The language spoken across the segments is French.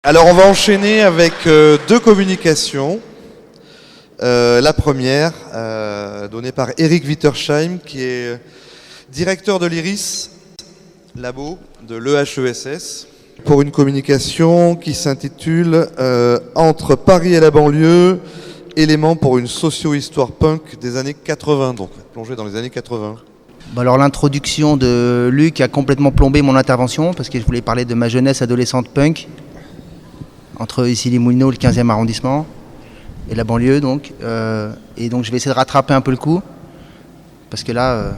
Alors on va enchaîner avec deux communications. La première, donnée par Eric Wittersheim, qui est directeur de l'IRIS Labo de l'EHESS, pour une communication qui s'intitule Entre Paris et la banlieue, éléments pour une socio-histoire punk des années 80, donc plongé dans les années 80. Alors l'introduction de Luc a complètement plombé mon intervention parce que je voulais parler de ma jeunesse adolescente punk entre Issy-les-Moulineaux, le 15e arrondissement et la banlieue donc. Et donc je vais essayer de rattraper un peu le coup parce que là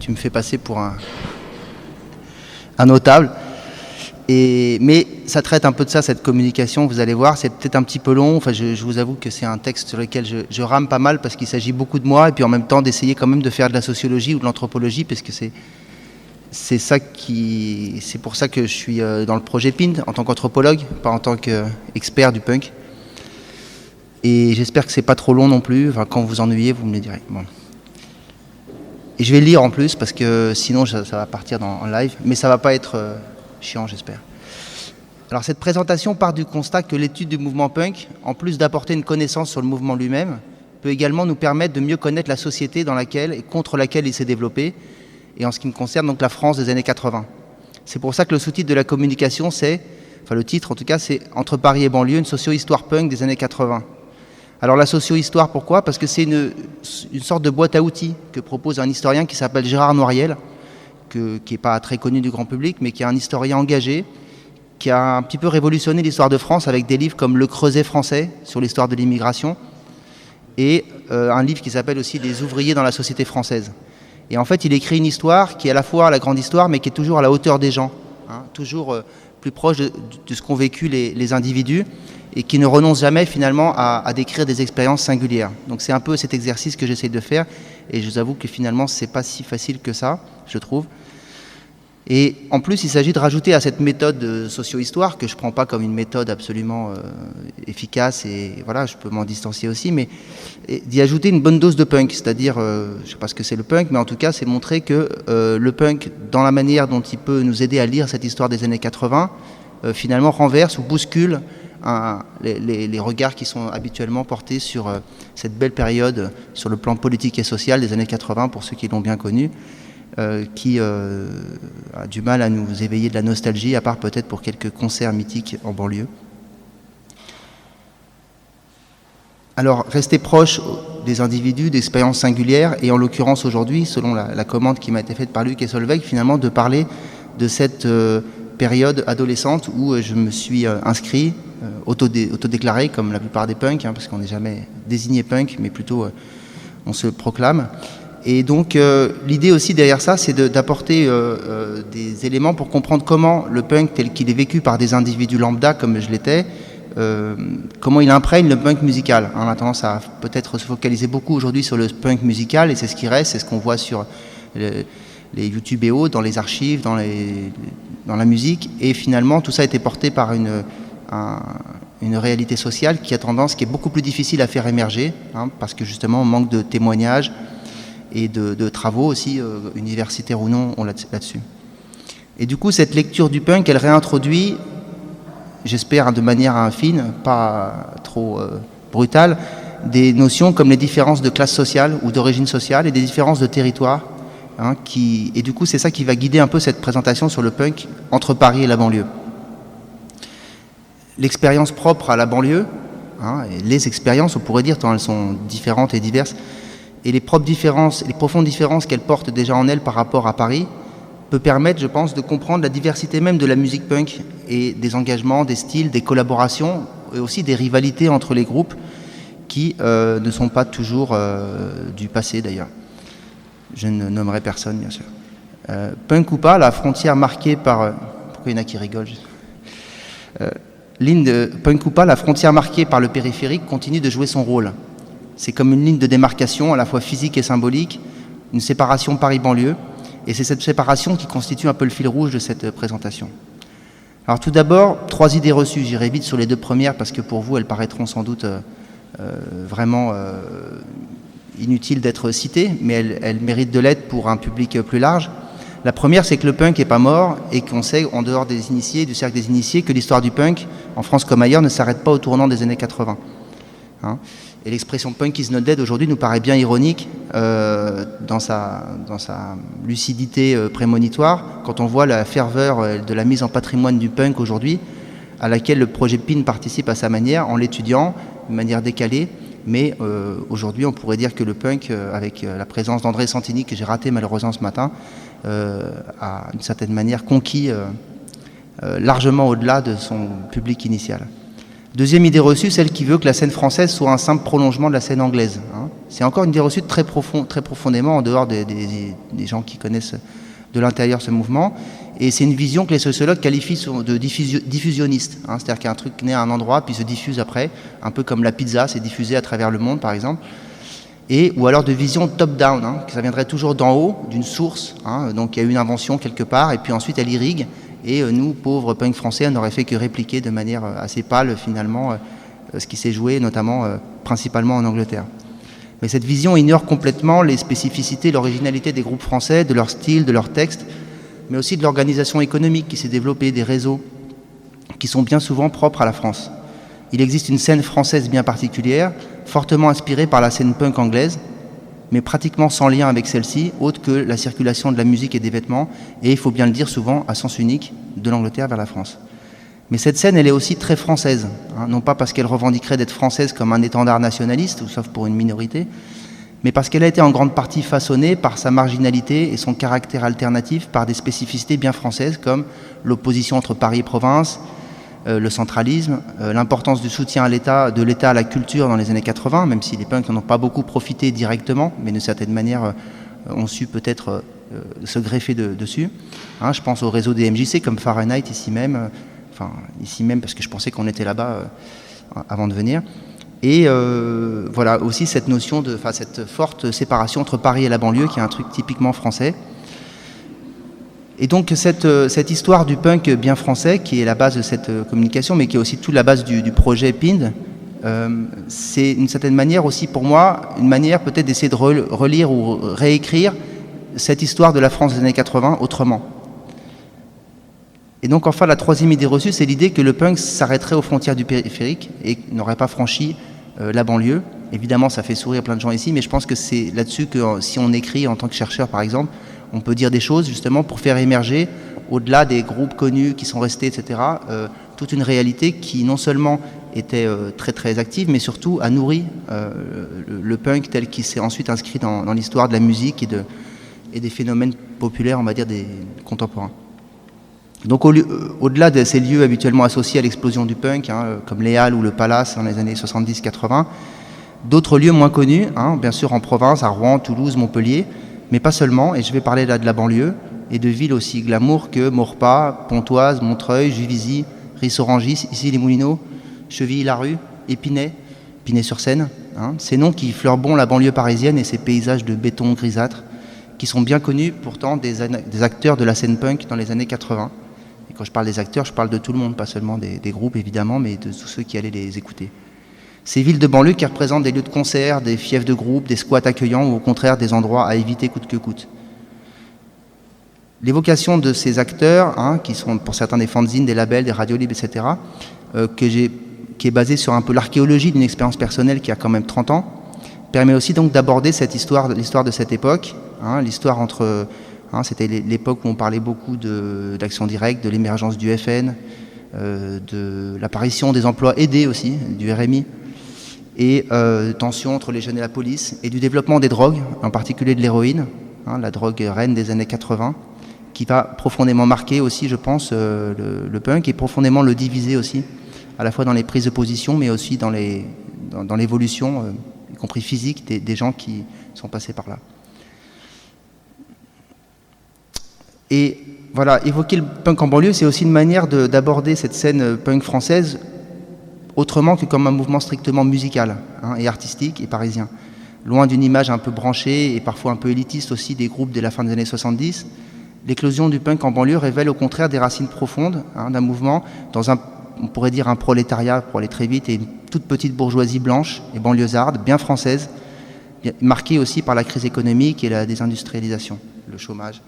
tu me fais passer pour un notable. Mais ça traite un peu de ça, cette communication, vous allez voir, c'est peut-être un petit peu long. Enfin, je vous avoue que c'est un texte sur lequel je rame pas mal parce qu'il s'agit beaucoup de moi et puis en même temps d'essayer quand même de faire de la sociologie ou de l'anthropologie parce que c'est pour ça que je suis dans le projet PINT en tant qu'anthropologue, pas en tant qu'expert du punk. Et j'espère que c'est pas trop long non plus. Enfin, quand vous ennuyez, vous me le direz. Bon. Et je vais le lire en plus parce que sinon ça va partir en live, mais ça va pas être chiant, j'espère. Alors cette présentation part du constat que l'étude du mouvement punk, en plus d'apporter une connaissance sur le mouvement lui-même, peut également nous permettre de mieux connaître la société dans laquelle et contre laquelle il s'est développé, et en ce qui me concerne donc la France des années 80. C'est pour ça que le sous-titre de la communication le titre en tout cas, c'est Entre Paris et banlieue, une socio-histoire punk des années 80. Alors la socio-histoire, pourquoi ? Parce que c'est une sorte de boîte à outils que propose un historien qui s'appelle Gérard Noiriel, qui n'est pas très connu du grand public, mais qui est un historien engagé, qui a un petit peu révolutionné l'histoire de France avec des livres comme Le Creuset français sur l'histoire de l'immigration et un livre qui s'appelle aussi Les ouvriers dans la société française. Et en fait, il écrit une histoire qui est à la fois la grande histoire, mais qui est toujours à la hauteur des gens, toujours plus proche de ce qu'ont vécu les individus et qui ne renonce jamais finalement à décrire des expériences singulières. Donc c'est un peu cet exercice que j'essaie de faire et je vous avoue que finalement, c'est pas si facile que ça, je trouve. Et en plus, il s'agit de rajouter à cette méthode de socio-histoire, que je ne prends pas comme une méthode absolument efficace, et voilà, je peux m'en distancier aussi, mais d'y ajouter une bonne dose de punk, c'est-à-dire, je ne sais pas ce que c'est le punk, mais en tout cas, c'est montrer que le punk, dans la manière dont il peut nous aider à lire cette histoire des années 80, finalement renverse ou bouscule les regards qui sont habituellement portés sur cette belle période, sur le plan politique et social des années 80, pour ceux qui l'ont bien connu. Qui a du mal à nous éveiller de la nostalgie, à part peut-être pour quelques concerts mythiques en banlieue. Alors, rester proche des individus, d'expériences singulières, et en l'occurrence aujourd'hui, selon la commande qui m'a été faite par Luc et Solveig, finalement de parler de cette période adolescente où je me suis inscrit, autodéclaré, comme la plupart des punks, parce qu'on n'est jamais désigné punk, mais plutôt on se proclame. Et donc l'idée aussi derrière ça, c'est d'apporter des éléments pour comprendre comment le punk tel qu'il est vécu par des individus lambda comme je l'étais, comment il imprègne le punk musical. On a tendance à peut-être se focaliser beaucoup aujourd'hui sur le punk musical et c'est ce qui reste, c'est ce qu'on voit sur les YouTube et autres, dans les archives, dans la musique. Et finalement tout ça a été porté par une réalité sociale qui est beaucoup plus difficile à faire émerger, parce que justement on manque de témoignages et de travaux aussi, universitaires ou non, là-dessus. Et du coup, cette lecture du punk, elle réintroduit, j'espère de manière fine, pas trop brutale, des notions comme les différences de classe sociale ou d'origine sociale et des différences de territoire. Et du coup, c'est ça qui va guider un peu cette présentation sur le punk entre Paris et la banlieue. L'expérience propre à la banlieue, et les expériences, on pourrait dire, tant elles sont différentes et diverses, et les profondes différences qu'elle porte déjà en elle par rapport à Paris, peut permettre, je pense, de comprendre la diversité même de la musique punk et des engagements, des styles, des collaborations et aussi des rivalités entre les groupes qui ne sont pas toujours du passé d'ailleurs. Je ne nommerai personne, bien sûr. Punk ou pas, la frontière marquée par... Pourquoi il y en a qui rigolent Punk ou pas, la frontière marquée par le périphérique continue de jouer son rôle. C'est comme une ligne de démarcation à la fois physique et symbolique, une séparation Paris-banlieue, et c'est cette séparation qui constitue un peu le fil rouge de cette présentation. Alors tout d'abord, 3 idées reçues, j'irai vite sur les 2 premières parce que pour vous elles paraîtront sans doute vraiment inutiles d'être citées, mais elles méritent de l'être pour un public plus large. La première, c'est que le punk n'est pas mort et qu'on sait, en dehors des initiés, du cercle des initiés, que l'histoire du punk, en France comme ailleurs, ne s'arrête pas au tournant des années 80. Hein. Et l'expression punk is not dead aujourd'hui nous paraît bien ironique dans sa lucidité prémonitoire quand on voit la ferveur de la mise en patrimoine du punk aujourd'hui, à laquelle le projet PIN participe à sa manière, en l'étudiant de manière décalée. Mais aujourd'hui, on pourrait dire que le punk, avec la présence d'André Santini, que j'ai raté malheureusement ce matin, a d'une certaine manière conquis largement au-delà de son public initial. Deuxième idée reçue, celle qui veut que la scène française soit un simple prolongement de la scène anglaise. Hein. C'est encore une idée reçue très profondément en dehors des gens qui connaissent de l'intérieur ce mouvement. Et c'est une vision que les sociologues qualifient de diffusionniste. Hein. C'est-à-dire qu'un truc naît à un endroit puis se diffuse après, un peu comme la pizza s'est diffusée à travers le monde par exemple. Ou alors de vision top-down, hein, que ça viendrait toujours d'en haut, d'une source. Hein. Donc il y a eu une invention quelque part et puis ensuite elle irrigue. Et nous, pauvres punk français, on n'aurait fait que répliquer de manière assez pâle finalement ce qui s'est joué, notamment principalement en Angleterre. Mais cette vision ignore complètement les spécificités, l'originalité des groupes français, de leur style, de leurs textes, mais aussi de l'organisation économique qui s'est développée, des réseaux qui sont bien souvent propres à la France. Il existe une scène française bien particulière, fortement inspirée par la scène punk anglaise, mais pratiquement sans lien avec celle-ci, autre que la circulation de la musique et des vêtements, et il faut bien le dire souvent, à sens unique, de l'Angleterre vers la France. Mais cette scène, elle est aussi très française, hein, non pas parce qu'elle revendiquerait d'être française comme un étendard nationaliste, ou sauf pour une minorité, mais parce qu'elle a été en grande partie façonnée par sa marginalité et son caractère alternatif par des spécificités bien françaises, comme l'opposition entre Paris et province, le centralisme, l'importance du soutien de l'État à la culture dans les années 80, même si les punks n'en ont pas beaucoup profité directement, mais d'une certaine manière ont su peut-être se greffer dessus. Hein, je pense au réseau des MJC comme Fahrenheit ici même parce que je pensais qu'on était là-bas avant de venir. Et voilà aussi cette notion cette forte séparation entre Paris et la banlieue qui est un truc typiquement français. Et donc cette histoire du punk bien français, qui est la base de cette communication, mais qui est aussi toute la base du projet PIND, c'est d'une certaine manière aussi pour moi, une manière peut-être d'essayer de relire ou réécrire cette histoire de la France des années 80 autrement. Et donc enfin la troisième idée reçue, c'est l'idée que le punk s'arrêterait aux frontières du périphérique et n'aurait pas franchi la banlieue. Évidemment ça fait sourire plein de gens ici, mais je pense que c'est là-dessus que si on écrit en tant que chercheur par exemple, on peut dire des choses justement pour faire émerger, au-delà des groupes connus qui sont restés, etc., toute une réalité qui non seulement était très très active, mais surtout a nourri le punk tel qu'il s'est ensuite inscrit dans l'histoire de la musique et des phénomènes populaires, on va dire, des contemporains. Donc au-delà de ces lieux habituellement associés à l'explosion du punk, hein, comme les Halles ou le Palace dans les années 70-80, d'autres lieux moins connus, hein, bien sûr en province, à Rouen, Toulouse, Montpellier, mais pas seulement, et je vais parler là de la banlieue, et de villes aussi glamour que Maurepas, Pontoise, Montreuil, Juvisy, Ris-Orangis, ici les Moulineaux, Chevilly-Larue, Épinay-sur-Seine, hein, ces noms qui fleurent bon la banlieue parisienne et ses paysages de béton grisâtre, qui sont bien connus pourtant des acteurs de la scène punk dans les années 80. Et quand je parle des acteurs, je parle de tout le monde, pas seulement des groupes évidemment, mais de tous ceux qui allaient les écouter. Ces villes de banlieue qui représentent des lieux de concert, des fiefs de groupe, des squats accueillants ou au contraire des endroits à éviter coûte que coûte. L'évocation de ces acteurs, hein, qui sont pour certains des fanzines, des labels, des radios libres, etc., qui est basée sur un peu l'archéologie d'une expérience personnelle qui a quand même 30 ans, permet aussi donc d'aborder l'histoire de cette époque, hein, l'histoire entre... Hein, c'était l'époque où on parlait beaucoup d'action directe, de l'émergence du FN, de l'apparition des emplois aidés aussi, du RMI, et tensions entre les jeunes et la police, et du développement des drogues, en particulier de l'héroïne, hein, la drogue reine des années 80, qui va profondément marquer aussi, je pense, le punk, et profondément le diviser aussi, à la fois dans les prises de position, mais aussi dans l'évolution, y compris physique, des gens qui sont passés par là. Et voilà, évoquer le punk en banlieue, c'est aussi une manière d'aborder cette scène punk française autrement que comme un mouvement strictement musical, hein, et artistique et parisien. Loin d'une image un peu branchée et parfois un peu élitiste aussi des groupes de la fin des années 70, l'éclosion du punk en banlieue révèle au contraire des racines profondes, hein, d'un mouvement dans on pourrait dire un prolétariat pour aller très vite, et une toute petite bourgeoisie blanche et banlieusarde, bien française, marquée aussi par la crise économique et la désindustrialisation, le chômage.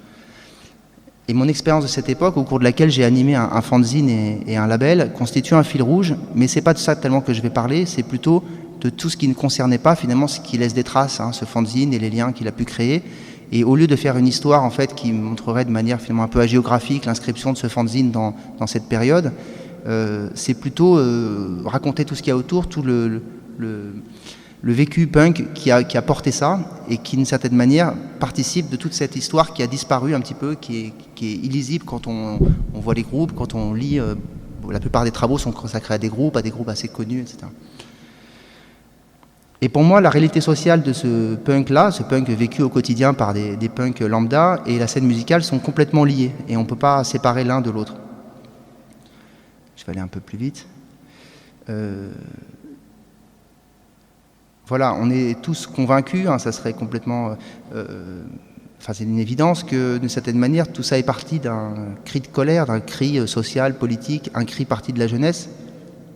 Et mon expérience de cette époque, au cours de laquelle j'ai animé un fanzine et un label, constitue un fil rouge, mais c'est pas de ça tellement que je vais parler, c'est plutôt de tout ce qui ne concernait pas finalement ce qui laisse des traces, ce fanzine et les liens qu'il a pu créer. Et au lieu de faire une histoire en fait qui montrerait de manière finalement un peu hagiographique l'inscription de ce fanzine dans cette période, c'est plutôt raconter tout ce qu'il y a autour, tout le vécu punk qui a porté ça et qui d'une certaine manière participe de toute cette histoire qui a disparu un petit peu, qui est illisible quand on voit les groupes, quand on lit. La plupart des travaux sont consacrés à des groupes assez connus, etc. Et pour moi, la réalité sociale de ce punk-là, ce punk vécu au quotidien par des punks lambda et la scène musicale sont complètement liés et on ne peut pas séparer l'un de l'autre. Je vais aller un peu plus vite. Voilà, on est tous convaincus, ça serait complètement... c'est une évidence que d'une certaine manière, tout ça est parti d'un cri de colère, d'un cri social, politique, un cri parti de la jeunesse,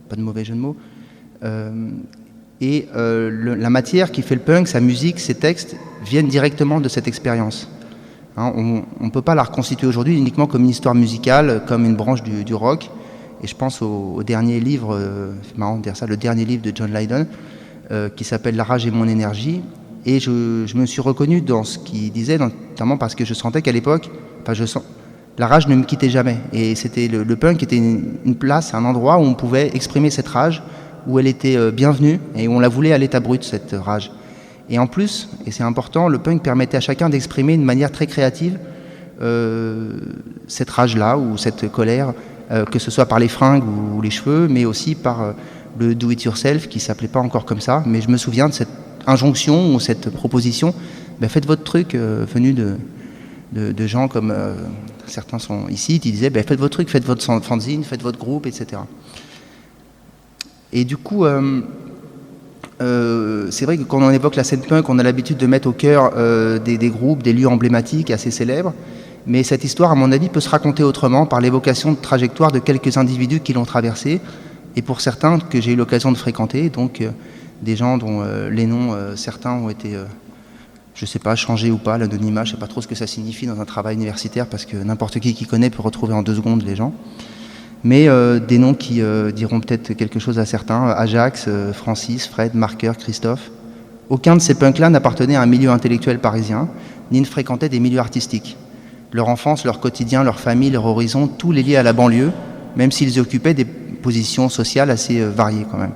pas de mauvais jeu de mots. La matière qui fait le punk, sa musique, ses textes, viennent directement de cette expérience. On ne peut pas la reconstituer aujourd'hui uniquement comme une histoire musicale, comme une branche du rock. Et je pense au dernier livre, c'est marrant de dire ça, le dernier livre de John Lydon, qui s'appelle « La rage et mon énergie ». Et je me suis reconnu dans ce qu'il disait, notamment parce que je sentais qu'à l'époque, la rage ne me quittait jamais. Et c'était le punk était une place, un endroit où on pouvait exprimer cette rage, où elle était bienvenue et où on la voulait à l'état brut, cette rage. Et en plus, et c'est important, le punk permettait à chacun d'exprimer de manière très créative cette rage-là ou cette colère, que ce soit par les fringues ou les cheveux, mais aussi par le do-it-yourself, qui ne s'appelait pas encore comme ça. Mais je me souviens de cette injonction ou cette proposition, faites votre truc, venu de gens comme certains sont ici, qui disaient faites votre truc, faites votre fanzine, faites votre groupe, etc. Et du coup, c'est vrai que quand on évoque la scène punk, on a l'habitude de mettre au cœur des groupes, des lieux emblématiques assez célèbres. Mais cette histoire, à mon avis, peut se raconter autrement par l'évocation de trajectoires de quelques individus qui l'ont traversée. Et pour certains que j'ai eu l'occasion de fréquenter, donc des gens dont les noms, certains ont été, je ne sais pas, changés ou pas, l'anonymat, je ne sais pas trop ce que ça signifie dans un travail universitaire, parce que n'importe qui connaît peut retrouver en 2 secondes les gens. Mais des noms qui diront peut-être quelque chose à certains, Ajax, Francis, Fred, Marker, Christophe. Aucun de ces punks-là n'appartenait à un milieu intellectuel parisien, ni ne fréquentait des milieux artistiques. Leur enfance, leur quotidien, leur famille, leur horizon, tout les liait à la banlieue, même s'ils occupaient des positions sociales assez variées quand même.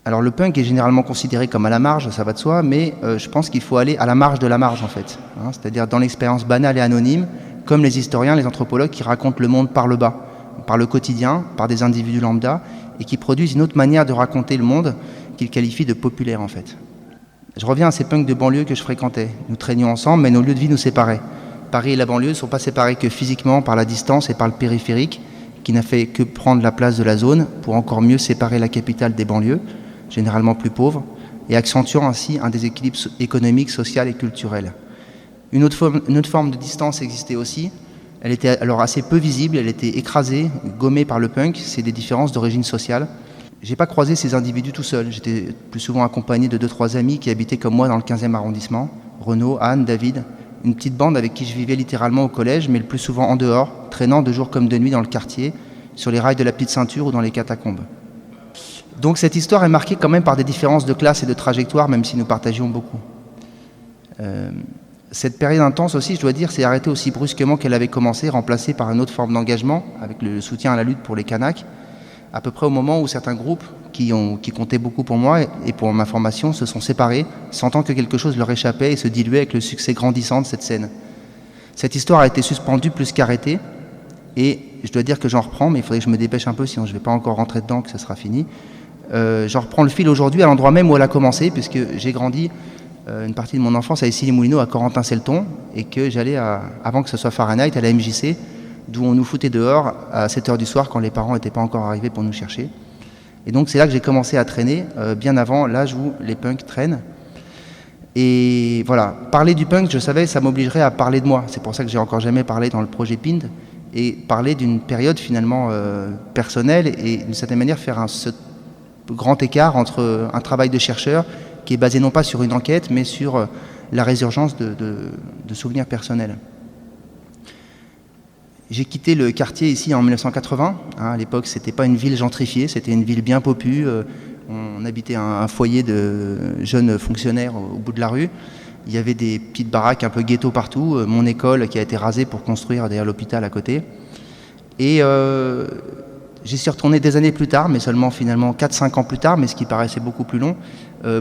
Alors le punk est généralement considéré comme à la marge, ça va de soi, mais je pense qu'il faut aller à la marge de la marge en fait. C'est-à-dire dans l'expérience banale et anonyme, comme les historiens, les anthropologues qui racontent le monde par le bas, par le quotidien, par des individus lambda, et qui produisent une autre manière de raconter le monde qu'ils qualifient de populaire en fait. Je reviens à ces punks de banlieue que je fréquentais. Nous traînions ensemble, mais nos lieux de vie nous séparaient. Paris et la banlieue ne sont pas séparés que physiquement par la distance et par le périphérique, qui n'a fait que prendre la place de la zone pour encore mieux séparer la capitale des banlieues, généralement plus pauvres, et accentuant ainsi un déséquilibre économique, social et culturel. Une autre forme de distance existait aussi. Elle était alors assez peu visible, elle était écrasée, gommée par le punk, c'est des différences d'origine sociale. J'ai pas croisé ces individus tout seul, j'étais plus souvent accompagné de 2-3 amis qui habitaient comme moi dans le 15e arrondissement, Renaud, Anne, David, une petite bande avec qui je vivais littéralement au collège, mais le plus souvent en dehors, traînant de jour comme de nuit dans le quartier, sur les rails de la petite ceinture ou dans les catacombes. Donc cette histoire est marquée quand même par des différences de classe et de trajectoire, même si nous partagions beaucoup. Cette période intense aussi, je dois dire, s'est arrêtée aussi brusquement qu'elle avait commencé, remplacée par une autre forme d'engagement, avec le soutien à la lutte pour les Kanaks, à peu près au moment où certains groupes, qui comptaient beaucoup pour moi et pour ma formation, se sont séparés, sentant que quelque chose leur échappait et se diluait avec le succès grandissant de cette scène. Cette histoire a été suspendue plus qu'arrêtée, et je dois dire que j'en reprends, mais il faudrait que je me dépêche un peu, sinon je ne vais pas encore rentrer dedans, que ça sera fini. J'en reprends le fil aujourd'hui à l'endroit même où elle a commencé, puisque j'ai grandi une partie de mon enfance à Issy-les-Moulineaux, à Corentin-Selton, et que j'allais, avant que ce soit Fahrenheit, à la MJC, d'où on nous foutait dehors à 7h du soir quand les parents n'étaient pas encore arrivés pour nous chercher. Et donc c'est là que j'ai commencé à traîner, bien avant l'âge où les punks traînent. Et voilà, parler du punk, je savais, ça m'obligerait à parler de moi. C'est pour ça que j'ai encore jamais parlé dans le projet PIND, et parler d'une période finalement personnelle, et d'une certaine manière faire ce grand écart entre un travail de chercheur qui est basé non pas sur une enquête, mais sur la résurgence de souvenirs personnels. J'ai quitté le quartier ici en 1980. À l'époque, c'était pas une ville gentrifiée, c'était une ville bien popue. On habitait un foyer de jeunes fonctionnaires au bout de la rue. Il y avait des petites baraques un peu ghetto partout. Mon école qui a été rasée pour construire derrière l'hôpital à côté. Et j'y suis retourné des années plus tard, mais seulement finalement 4-5 ans plus tard, mais ce qui paraissait beaucoup plus long,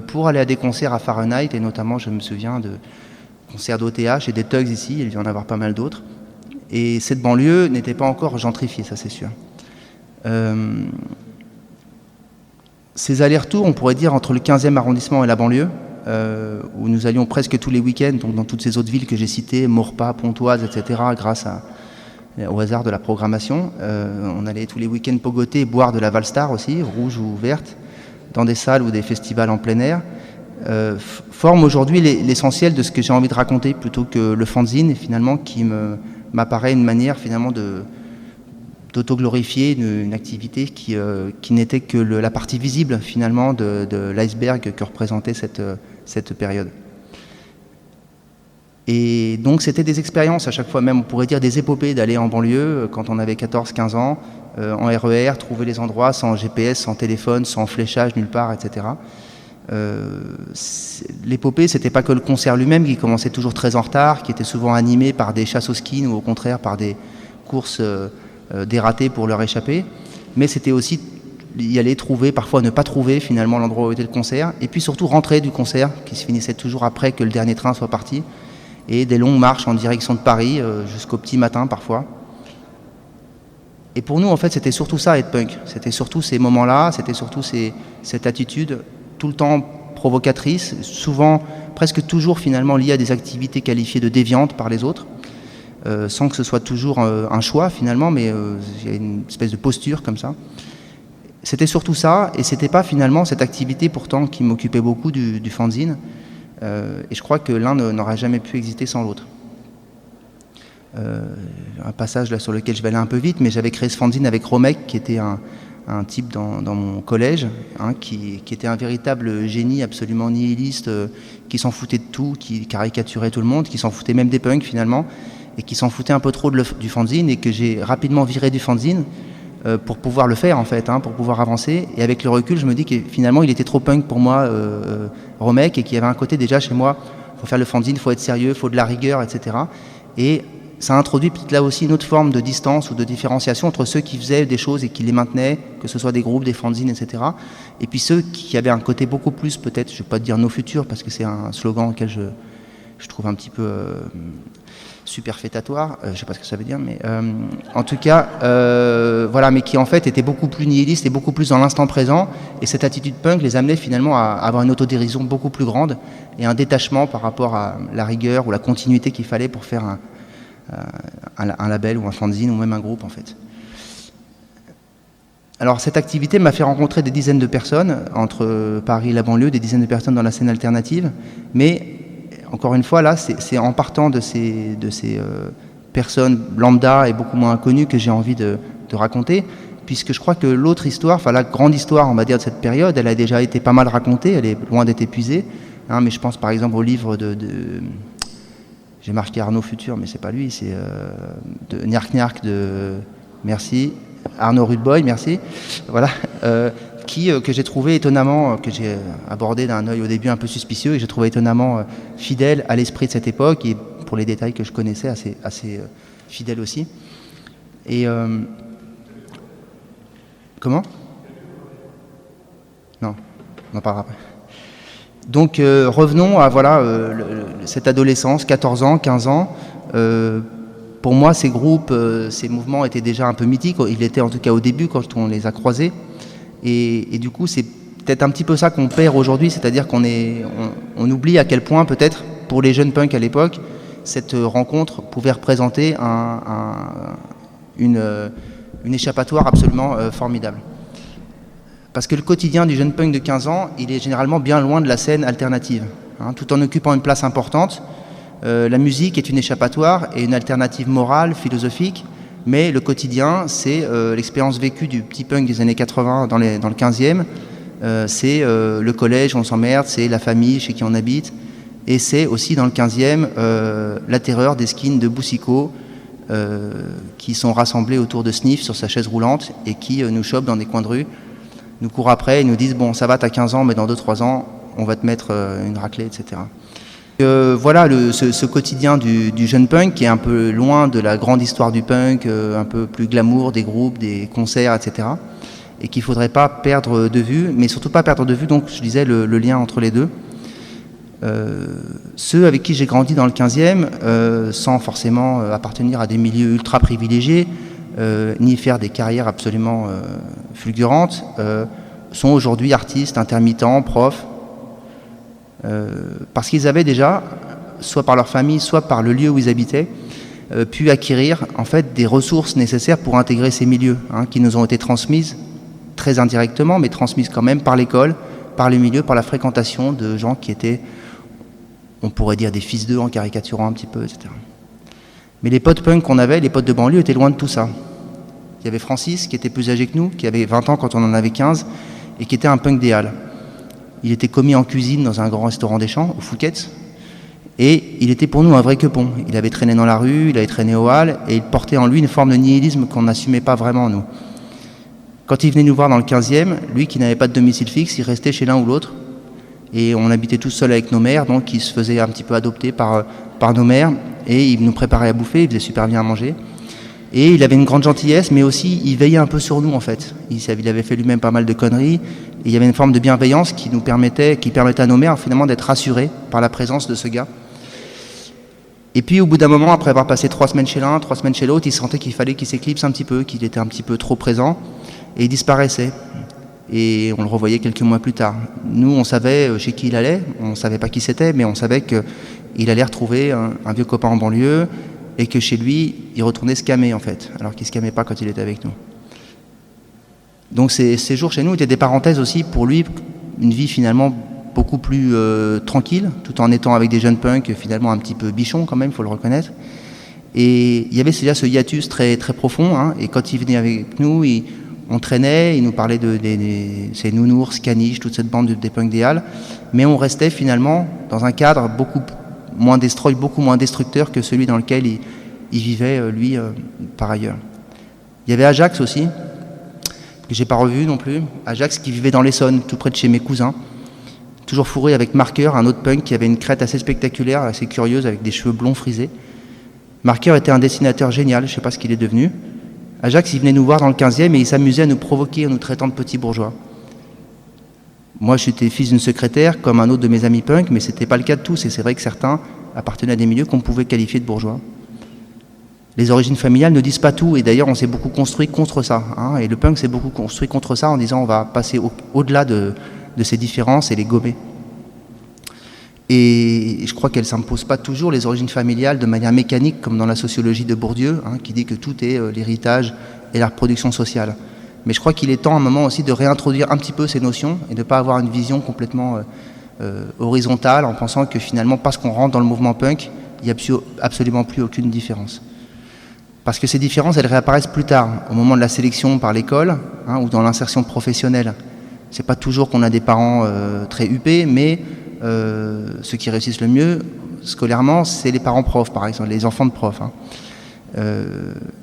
pour aller à des concerts à Fahrenheit. Et notamment, je me souviens de concerts d'OTH et des Tugs ici, il y en a avoir pas mal d'autres. Et cette banlieue n'était pas encore gentrifiée, ça c'est sûr. Ces allers-retours, on pourrait dire, entre le 15e arrondissement et la banlieue, où nous allions presque tous les week-ends, donc dans toutes ces autres villes que j'ai citées, Maurepas, Pontoise, etc., grâce au hasard de la programmation. On allait tous les week-ends pogoter, boire de la Valstar aussi, rouge ou verte, dans des salles ou des festivals en plein air, forme aujourd'hui l'essentiel de ce que j'ai envie de raconter, plutôt que le fanzine, finalement, qui m'apparaît une manière finalement d'autoglorifier une activité qui n'était que la partie visible finalement de l'iceberg que représentait cette période. Et donc c'était des expériences à chaque fois, même on pourrait dire des épopées d'aller en banlieue quand on avait 14-15 ans, en RER, trouver les endroits sans GPS, sans téléphone, sans fléchage nulle part, etc. L'épopée, c'était pas que le concert lui-même qui commençait toujours très en retard, qui était souvent animé par des chasses au ski ou au contraire par des courses dératées pour leur échapper, mais c'était aussi y aller trouver, parfois ne pas trouver finalement l'endroit où était le concert, et puis surtout rentrer du concert qui se finissait toujours après que le dernier train soit parti, et des longues marches en direction de Paris jusqu'au petit matin parfois. Et pour nous en fait c'était surtout ça être punk, c'était surtout ces moments-là, c'était surtout cette attitude tout le temps provocatrice, souvent, presque toujours finalement liée à des activités qualifiées de déviantes par les autres, sans que ce soit toujours un choix finalement, mais il y a une espèce de posture comme ça. C'était surtout ça, et c'était pas finalement cette activité pourtant qui m'occupait beaucoup du fanzine, et je crois que l'un n'aurait jamais pu exister sans l'autre. Un passage là sur lequel je vais aller un peu vite, mais j'avais créé ce fanzine avec Romek, qui était un type dans mon collège, qui était un véritable génie absolument nihiliste, qui s'en foutait de tout, qui caricaturait tout le monde, qui s'en foutait même des punks finalement, et qui s'en foutait un peu trop du fanzine, et que j'ai rapidement viré du fanzine pour pouvoir le faire en fait, pour pouvoir avancer. Et avec le recul, je me dis que finalement il était trop punk pour moi, Romek, et qu'il y avait un côté déjà chez moi, faut faire le fanzine, faut être sérieux, faut de la rigueur, etc. Et ça a introduit peut-être là aussi une autre forme de distance ou de différenciation entre ceux qui faisaient des choses et qui les maintenaient, que ce soit des groupes, des fanzines, etc. Et puis ceux qui avaient un côté beaucoup plus, peut-être, je ne vais pas dire nos futurs, parce que c'est un slogan auquel je trouve un petit peu superfétatoire, je ne sais pas ce que ça veut dire, mais en tout cas, voilà, mais qui en fait étaient beaucoup plus nihilistes et beaucoup plus dans l'instant présent. Et cette attitude punk les amenait finalement à avoir une autodérision beaucoup plus grande et un détachement par rapport à la rigueur ou la continuité qu'il fallait pour faire un label ou un fanzine ou même un groupe en fait. Alors cette activité m'a fait rencontrer des dizaines de personnes entre Paris et la banlieue, des dizaines de personnes dans la scène alternative, mais encore une fois là c'est en partant de ces personnes lambda et beaucoup moins inconnues que j'ai envie de raconter, puisque je crois que l'autre histoire, enfin la grande histoire on va dire de cette période, elle a déjà été pas mal racontée, elle est loin d'être épuisée, mais je pense par exemple au livre j'ai marqué Arnaud Futur, mais c'est pas lui, c'est de Niark Niark de merci, Arnaud Rudeboy, merci, voilà, que j'ai trouvé étonnamment, que j'ai abordé d'un œil au début un peu suspicieux, et j'ai trouvé étonnamment fidèle à l'esprit de cette époque, et pour les détails que je connaissais, assez fidèle aussi. Et comment ? Non, on en parlera après. Donc revenons à cette adolescence, 14 ans, 15 ans. Pour moi, ces groupes, ces mouvements étaient déjà un peu mythiques. Ils l'étaient en tout cas au début quand on les a croisés. Et du coup, c'est peut-être un petit peu ça qu'on perd aujourd'hui, c'est-à-dire on oublie à quel point peut-être, pour les jeunes punks à l'époque, cette rencontre pouvait représenter une échappatoire absolument formidable. Parce que le quotidien du jeune punk de 15 ans, il est généralement bien loin de la scène alternative. Tout en occupant une place importante, la musique est une échappatoire et une alternative morale, philosophique, mais le quotidien, c'est l'expérience vécue du petit punk des années 80 dans le 15e, c'est le collège, on s'emmerde, c'est la famille chez qui on habite, et c'est aussi dans le 15e la terreur des skins de Boussicot, qui sont rassemblés autour de Sniff sur sa chaise roulante et qui nous chopent dans des coins de rue, nous courent après et nous disent « Bon, ça va, t'as 15 ans, mais dans 2-3 ans, on va te mettre une raclée, etc. » Voilà ce quotidien du jeune punk qui est un peu loin de la grande histoire du punk, un peu plus glamour des groupes, des concerts, etc. Et qu'il ne faudrait pas perdre de vue, mais surtout pas perdre de vue, donc je disais, le lien entre les deux. Ceux avec qui j'ai grandi dans le 15e, sans forcément appartenir à des milieux ultra privilégiés, ni faire des carrières absolument fulgurantes, sont aujourd'hui artistes, intermittents, profs, parce qu'ils avaient déjà, soit par leur famille, soit par le lieu où ils habitaient, pu acquérir en fait des ressources nécessaires pour intégrer ces milieux, qui nous ont été transmises très indirectement, mais transmises quand même par l'école, par les milieux, par la fréquentation de gens qui étaient, on pourrait dire, des fils d'eux en caricaturant un petit peu, etc. Mais les potes punk qu'on avait, les potes de banlieue, étaient loin de tout ça. Il y avait Francis, qui était plus âgé que nous, qui avait 20 ans quand on en avait 15, et qui était un punk des Halles. Il était commis en cuisine dans un grand restaurant des Champs, au Fouquet's, et il était pour nous un vrai quepon. Il avait traîné dans la rue, il avait traîné aux Halles, et il portait en lui une forme de nihilisme qu'on n'assumait pas vraiment, nous. Quand il venait nous voir dans le 15e, lui qui n'avait pas de domicile fixe, il restait chez l'un ou l'autre, et on habitait tous seuls avec nos mères, donc il se faisait un petit peu adopter par nos mères, et il nous préparait à bouffer, il faisait super bien à manger. Et il avait une grande gentillesse, mais aussi il veillait un peu sur nous en fait. Il avait fait lui-même pas mal de conneries, et il y avait une forme de bienveillance qui permettait à nos mères finalement d'être rassurées par la présence de ce gars. Et puis au bout d'un moment, après avoir passé 3 semaines chez l'un, 3 semaines chez l'autre, il sentait qu'il fallait qu'il s'éclipse un petit peu, qu'il était un petit peu trop présent, et il disparaissait. Et on le revoyait quelques mois plus tard. Nous, on savait chez qui il allait, on ne savait pas qui c'était, mais on savait qu'il allait retrouver un vieux copain en banlieue, et que chez lui, il retournait se camer en fait, alors qu'il ne se camait pas quand il était avec nous. Donc ces jours chez nous étaient des parenthèses aussi pour lui, une vie finalement beaucoup plus tranquille, tout en étant avec des jeunes punks finalement un petit peu bichons quand même, il faut le reconnaître. Et il y avait déjà ce hiatus très, très profond, et quand il venait avec nous, on traînait, il nous parlait de ces nounours, caniches, toute cette bande des punks des Halles, mais on restait finalement dans un cadre beaucoup moins destructeur que celui dans lequel il vivait, lui, par ailleurs. Il y avait Ajax aussi, que j'ai pas revu non plus. Ajax qui vivait dans l'Essonne, tout près de chez mes cousins, toujours fourré avec Marqueur, un autre punk qui avait une crête assez spectaculaire, assez curieuse, avec des cheveux blonds frisés. Marqueur était un dessinateur génial, je sais pas ce qu'il est devenu. Ajax, il venait nous voir dans le 15e et il s'amusait à nous provoquer en nous traitant de petits bourgeois. Moi, j'étais fils d'une secrétaire, comme un autre de mes amis punk, mais ce n'était pas le cas de tous, et c'est vrai que certains appartenaient à des milieux qu'on pouvait qualifier de bourgeois. Les origines familiales ne disent pas tout, et d'ailleurs, on s'est beaucoup construit contre ça. Et le punk s'est beaucoup construit contre ça en disant on va passer au-delà de ces différences et les gommer. Et je crois qu'elles ne s'imposent pas toujours, les origines familiales, de manière mécanique, comme dans la sociologie de Bourdieu, qui dit que tout est l'héritage et la reproduction sociale. Mais je crois qu'il est temps à un moment aussi de réintroduire un petit peu ces notions et de ne pas avoir une vision complètement horizontale en pensant que finalement, parce qu'on rentre dans le mouvement punk, il n'y a absolument plus aucune différence. Parce que ces différences, elles réapparaissent plus tard, au moment de la sélection par l'école ou dans l'insertion professionnelle. C'est pas toujours qu'on a des parents très huppés, mais ceux qui réussissent le mieux scolairement, c'est les parents profs, par exemple, les enfants de profs.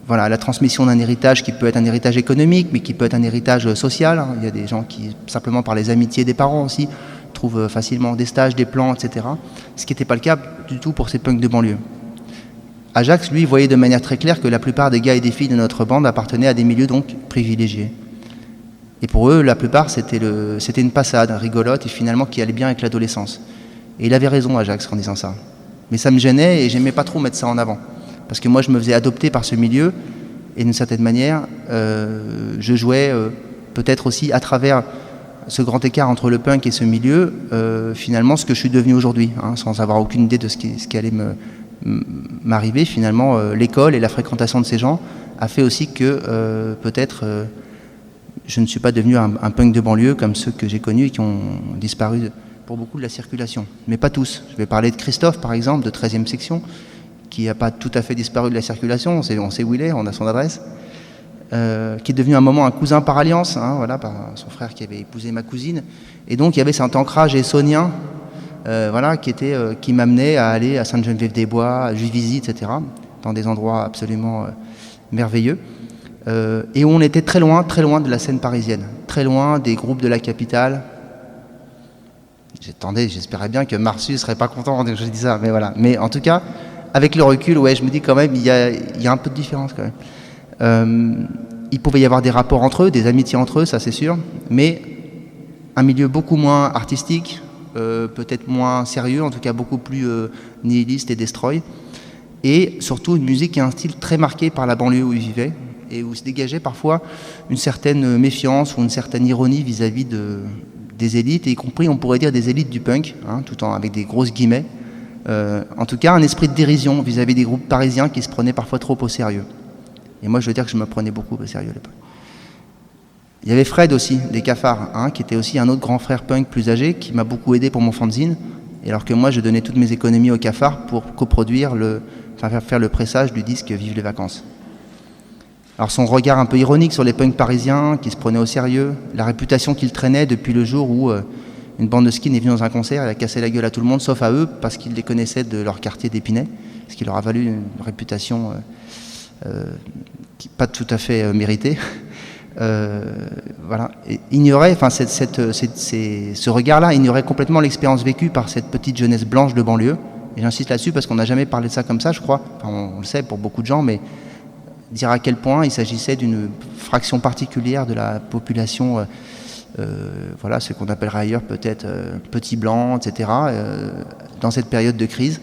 Voilà, la transmission d'un héritage qui peut être un héritage économique, mais qui peut être un héritage social. Il y a des gens qui, simplement par les amitiés des parents aussi, trouvent facilement des stages, des plans, etc. Ce qui n'était pas le cas du tout pour ces punks de banlieue. Ajax, lui, voyait de manière très claire que la plupart des gars et des filles de notre bande appartenaient à des milieux donc privilégiés. Et pour eux, la plupart, c'était une passade rigolote et finalement qui allait bien avec l'adolescence. Et il avait raison, Ajax, en disant ça. Mais ça me gênait et j'aimais pas trop mettre ça en avant. Parce que moi, je me faisais adopter par ce milieu, et d'une certaine manière, je jouais peut-être aussi à travers ce grand écart entre le punk et ce milieu, finalement, ce que je suis devenu aujourd'hui, sans avoir aucune idée de ce qui allait m'arriver. Finalement, l'école et la fréquentation de ces gens a fait aussi que peut-être je ne suis pas devenu un punk de banlieue comme ceux que j'ai connus et qui ont disparu pour beaucoup de la circulation. Mais pas tous. Je vais parler de Christophe, par exemple, de 13e section, qui n'a pas tout à fait disparu de la circulation, on sait où il est, on a son adresse, qui est devenu un moment un cousin par alliance, voilà, par son frère qui avait épousé ma cousine. Et donc il y avait cet ancrage essonien, voilà, qui m'amenait à aller à Sainte-Geneviève-des-Bois, à Juvisy, etc. dans des endroits absolument merveilleux. Et où on était très loin de la scène parisienne, très loin des groupes de la capitale. J'espérais bien que Marsu ne serait pas content que je dis ça, mais voilà. Mais en tout cas, avec le recul, ouais, je me dis quand même, il y a un peu de différence quand même. Il pouvait y avoir des rapports entre eux, des amitiés entre eux, ça c'est sûr, mais un milieu beaucoup moins artistique, peut-être moins sérieux, en tout cas beaucoup plus nihiliste et destroy, et surtout une musique et un style très marqué par la banlieue où ils vivaient, et où se dégageait parfois une certaine méfiance ou une certaine ironie vis-à-vis des élites, et y compris, on pourrait dire, des élites du punk, hein, tout en avec des grosses guillemets. En tout cas, un esprit de dérision vis-à-vis des groupes parisiens qui se prenaient parfois trop au sérieux. Et moi, je veux dire que je me prenais beaucoup au sérieux à l'époque. Il y avait Fred aussi, des Cafards, hein, qui était aussi un autre grand frère punk plus âgé, qui m'a beaucoup aidé pour mon fanzine, et alors que moi, je donnais toutes mes économies aux Cafards pour coproduire faire le pressage du disque Vive les vacances. Alors son regard un peu ironique sur les punks parisiens, qui se prenaient au sérieux, la réputation qu'il traînait depuis le jour où une bande de skins est venue dans un concert, elle a cassé la gueule à tout le monde, sauf à eux, parce qu'ils les connaissaient de leur quartier d'Épinay, ce qui leur a valu une réputation pas tout à fait méritée. Voilà. Et ignorait, enfin, ce regard-là ignorait complètement l'expérience vécue par cette petite jeunesse blanche de banlieue. Et j'insiste là-dessus parce qu'on n'a jamais parlé de ça comme ça, je crois. Enfin, on le sait pour beaucoup de gens, mais dire à quel point il s'agissait d'une fraction particulière de la population, voilà, ce qu'on appellerait ailleurs peut-être petits blancs, etc., dans cette période de crise,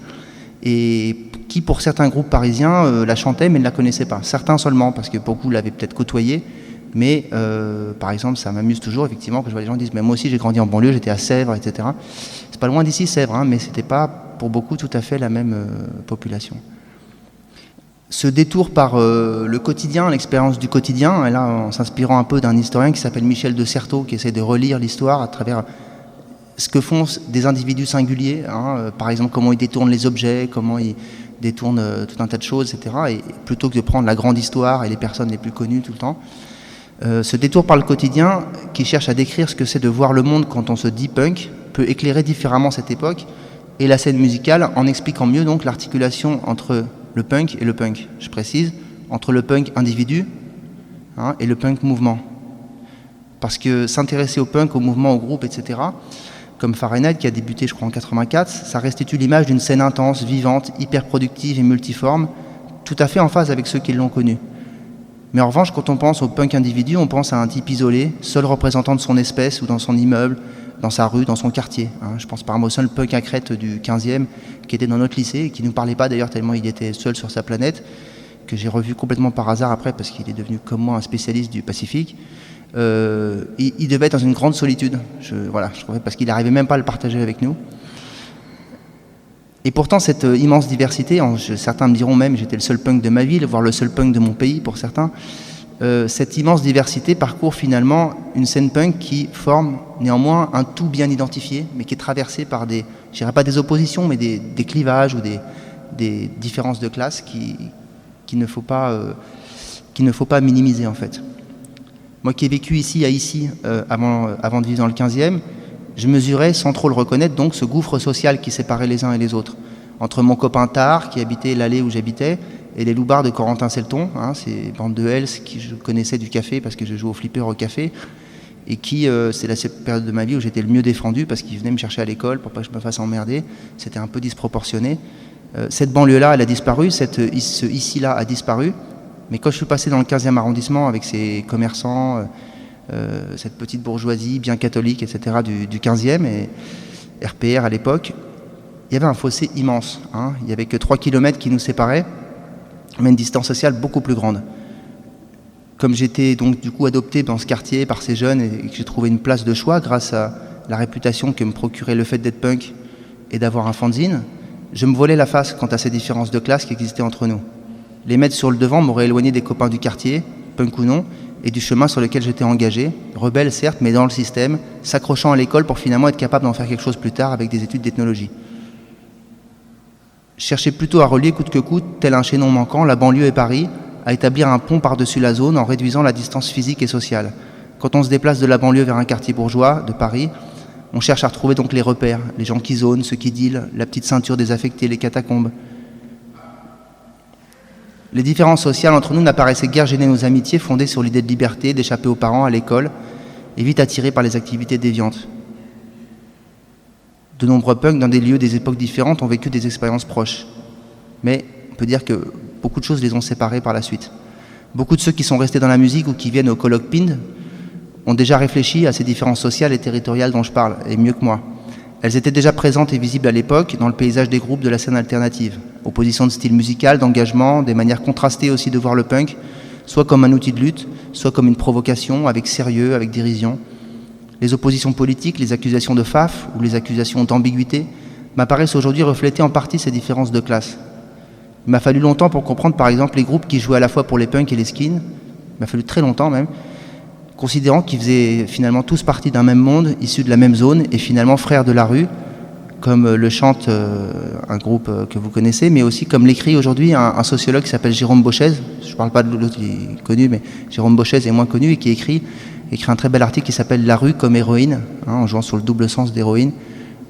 et qui pour certains groupes parisiens la chantaient mais ne la connaissaient pas. Certains seulement, parce que beaucoup l'avaient peut-être côtoyée, mais par exemple, ça m'amuse toujours effectivement que je vois les gens qui disent « mais moi aussi j'ai grandi en banlieue, j'étais à Sèvres, etc. » C'est pas loin d'ici Sèvres, hein, mais c'était pas pour beaucoup tout à fait la même population. Ce détour par le quotidien, l'expérience du quotidien, et là en s'inspirant un peu d'un historien qui s'appelle Michel de Certeau, qui essaie de relire l'histoire à travers ce que font des individus singuliers, hein, par exemple comment ils détournent les objets, comment ils détournent tout un tas de choses, etc. Et plutôt que de prendre la grande histoire et les personnes les plus connues tout le temps, ce détour par le quotidien qui cherche à décrire ce que c'est de voir le monde quand on se dit punk peut éclairer différemment cette époque et la scène musicale en expliquant mieux donc l'articulation entre le punk et le punk, je précise, entre le punk individu, hein, et le punk mouvement. Parce que s'intéresser au punk, au mouvement, au groupe, etc., comme Fahrenheit qui a débuté je crois en 84, ça restitue l'image d'une scène intense, vivante, hyper productive et multiforme, tout à fait en phase avec ceux qui l'ont connu. Mais en revanche, quand on pense au punk individu, on pense à un type isolé, seul représentant de son espèce ou dans son immeuble, dans sa rue, dans son quartier. Hein. Je pense par exemple au seul punk à Crête du 15e qui était dans notre lycée et qui ne nous parlait pas d'ailleurs tellement il était seul sur sa planète, que j'ai revu complètement par hasard après parce qu'il est devenu comme moi un spécialiste du Pacifique. Il devait être dans une grande solitude, je trouvais, parce qu'il n'arrivait même pas à le partager avec nous. Et pourtant cette immense diversité, certains me diront même j'étais le seul punk de ma ville, voire le seul punk de mon pays pour certains, cette immense diversité parcourt finalement une scène punk qui forme néanmoins un tout bien identifié, mais qui est traversé par des, je dirais pas des oppositions, mais des clivages ou des différences de classe qu'il ne faut pas minimiser en fait. Moi qui ai vécu ici à Issy avant de vivre dans le 15e, je mesurais sans trop le reconnaître donc ce gouffre social qui séparait les uns et les autres. Entre mon copain Tar qui habitait l'allée où j'habitais et les loupards de Corentin Selton, hein, ces bandes de Hells qui je connaissais du café parce que je jouais au flipper au café et qui, c'est la période de ma vie où j'étais le mieux défendu parce qu'ils venaient me chercher à l'école pour pas que je me fasse emmerder. C'était un peu disproportionné. Cette banlieue-là, elle a disparu, ce ici-là a disparu. Mais quand je suis passé dans le 15e arrondissement avec ces commerçants, cette petite bourgeoisie bien catholique, etc. du 15e et RPR à l'époque, il y avait un fossé immense. Hein. Il n'y avait que 3 km qui nous séparaient, mais une distance sociale beaucoup plus grande. Comme j'étais donc du coup adopté dans ce quartier par ces jeunes et que j'ai trouvé une place de choix grâce à la réputation que me procurait le fait d'être punk et d'avoir un fanzine, je me voilais la face quant à ces différences de classe qui existaient entre nous. Les mettre sur le devant m'aurait éloigné des copains du quartier, punk ou non, et du chemin sur lequel j'étais engagé, rebelle certes, mais dans le système, s'accrochant à l'école pour finalement être capable d'en faire quelque chose plus tard avec des études d'ethnologie. Je cherchais plutôt à relier coûte que coûte, tel un chaînon manquant, la banlieue et Paris, à établir un pont par-dessus la zone en réduisant la distance physique et sociale. Quand on se déplace de la banlieue vers un quartier bourgeois de Paris, on cherche à retrouver donc les repères, les gens qui zonent, ceux qui dealent, la petite ceinture désaffectée, les catacombes. Les différences sociales entre nous n'apparaissaient guère gêner nos amitiés fondées sur l'idée de liberté, d'échapper aux parents, à l'école, et vite attirées par les activités déviantes. De nombreux punks, dans des lieux, des époques différentes, ont vécu des expériences proches. Mais on peut dire que beaucoup de choses les ont séparés par la suite. Beaucoup de ceux qui sont restés dans la musique ou qui viennent au colloque PIND ont déjà réfléchi à ces différences sociales et territoriales dont je parle, et mieux que moi. Elles étaient déjà présentes et visibles à l'époque dans le paysage des groupes de la scène alternative. Opposition de style musical, d'engagement, des manières contrastées aussi de voir le punk, soit comme un outil de lutte, soit comme une provocation, avec sérieux, avec dérision. Les oppositions politiques, les accusations de faf ou les accusations d'ambiguïté m'apparaissent aujourd'hui refléter en partie ces différences de classe. Il m'a fallu longtemps pour comprendre par exemple les groupes qui jouaient à la fois pour les punks et les skins, il m'a fallu très longtemps même, considérant qu'ils faisaient finalement tous partie d'un même monde, issus de la même zone et finalement frères de la rue, comme le chante un groupe que vous connaissez, mais aussi comme l'écrit aujourd'hui un sociologue qui s'appelle Jérôme Bochez. Je ne parle pas de l'autre qui est connu, mais Jérôme Bochez est moins connu et qui écrit un très bel article qui s'appelle « La rue comme héroïne », en jouant sur le double sens d'héroïne,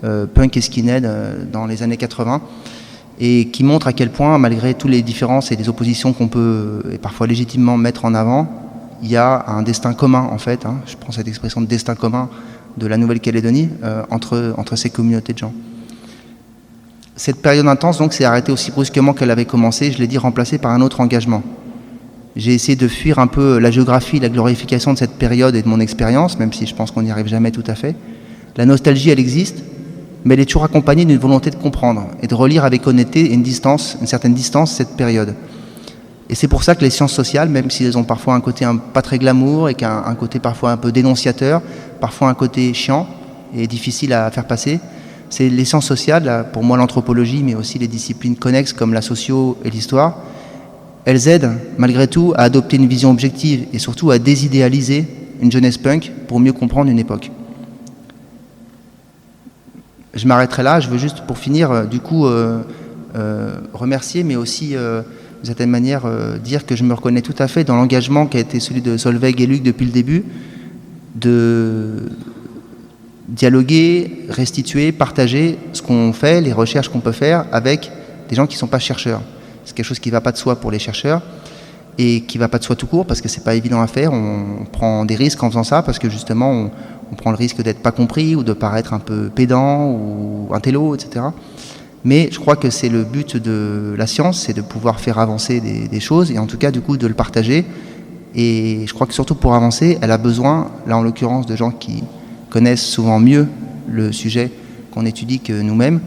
punk et skinhead dans les années 80, et qui montre à quel point, malgré toutes les différences et les oppositions qu'on peut, et parfois légitimement, mettre en avant, il y a un destin commun, en fait, je prends cette expression de destin commun de la Nouvelle-Calédonie, entre ces communautés de gens. Cette période intense, donc, s'est arrêtée aussi brusquement qu'elle avait commencé, je l'ai dit, remplacée par un autre engagement. J'ai essayé de fuir un peu la géographie, la glorification de cette période et de mon expérience, même si je pense qu'on n'y arrive jamais tout à fait. La nostalgie, elle existe, mais elle est toujours accompagnée d'une volonté de comprendre et de relire avec honnêteté et une certaine distance cette période. Et c'est pour ça que les sciences sociales, même si elles ont parfois un côté pas très glamour et un côté parfois un peu dénonciateur, parfois un côté chiant et difficile à faire passer, c'est les sciences sociales, pour moi l'anthropologie, mais aussi les disciplines connexes comme la socio et l'histoire, elles aident malgré tout à adopter une vision objective et surtout à désidéaliser une jeunesse punk pour mieux comprendre une époque. Je m'arrêterai là, je veux juste pour finir du coup remercier, mais aussi d'une certaine manière dire que je me reconnais tout à fait dans l'engagement qui a été celui de Solveig et Luc depuis le début, de dialoguer, restituer, partager ce qu'on fait, les recherches qu'on peut faire avec des gens qui ne sont pas chercheurs. C'est quelque chose qui ne va pas de soi pour les chercheurs et qui ne va pas de soi tout court parce que ce n'est pas évident à faire. On prend des risques en faisant ça parce que justement on prend le risque d'être pas compris ou de paraître un peu pédant ou intello, etc. Mais je crois que c'est le but de la science, c'est de pouvoir faire avancer des choses et en tout cas du coup de le partager. Et je crois que surtout pour avancer, elle a besoin, là en l'occurrence, de gens qui connaissent souvent mieux le sujet qu'on étudie que nous-mêmes.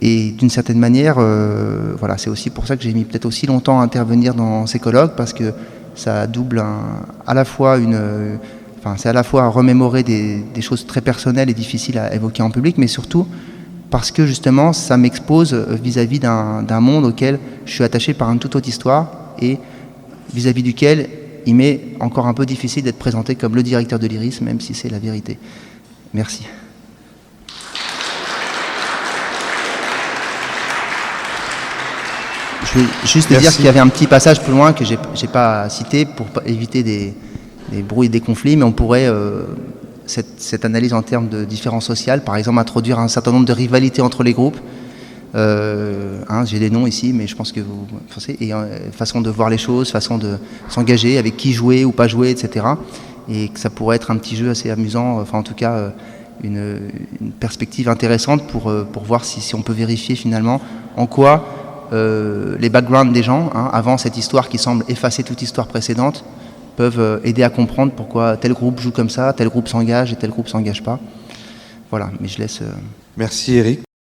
Et d'une certaine manière, voilà, c'est aussi pour ça que j'ai mis peut-être aussi longtemps à intervenir dans ces colloques, parce que ça double à la fois c'est à la fois remémorer des choses très personnelles et difficiles à évoquer en public, mais surtout parce que justement ça m'expose vis-à-vis d'un monde auquel je suis attaché par une toute autre histoire et vis-à-vis duquel il m'est encore un peu difficile d'être présenté comme le directeur de l'IRIS, même si c'est la vérité. Merci. Je vais juste dire qu'il y avait un petit passage plus loin que j'ai pas cité pour éviter des brouilles et des conflits, mais on pourrait, cette analyse en termes de différences sociales, par exemple, introduire un certain nombre de rivalités entre les groupes. J'ai des noms ici, mais je pense que vous pensez, et façon de voir les choses, façon de s'engager, avec qui jouer ou pas jouer, etc. Et que ça pourrait être un petit jeu assez amusant, enfin en tout cas une perspective intéressante pour voir si on peut vérifier finalement en quoi les backgrounds des gens, avant cette histoire qui semble effacer toute histoire précédente, peuvent aider à comprendre pourquoi tel groupe joue comme ça, tel groupe s'engage et tel groupe s'engage pas. Voilà, mais je laisse... Merci Eric.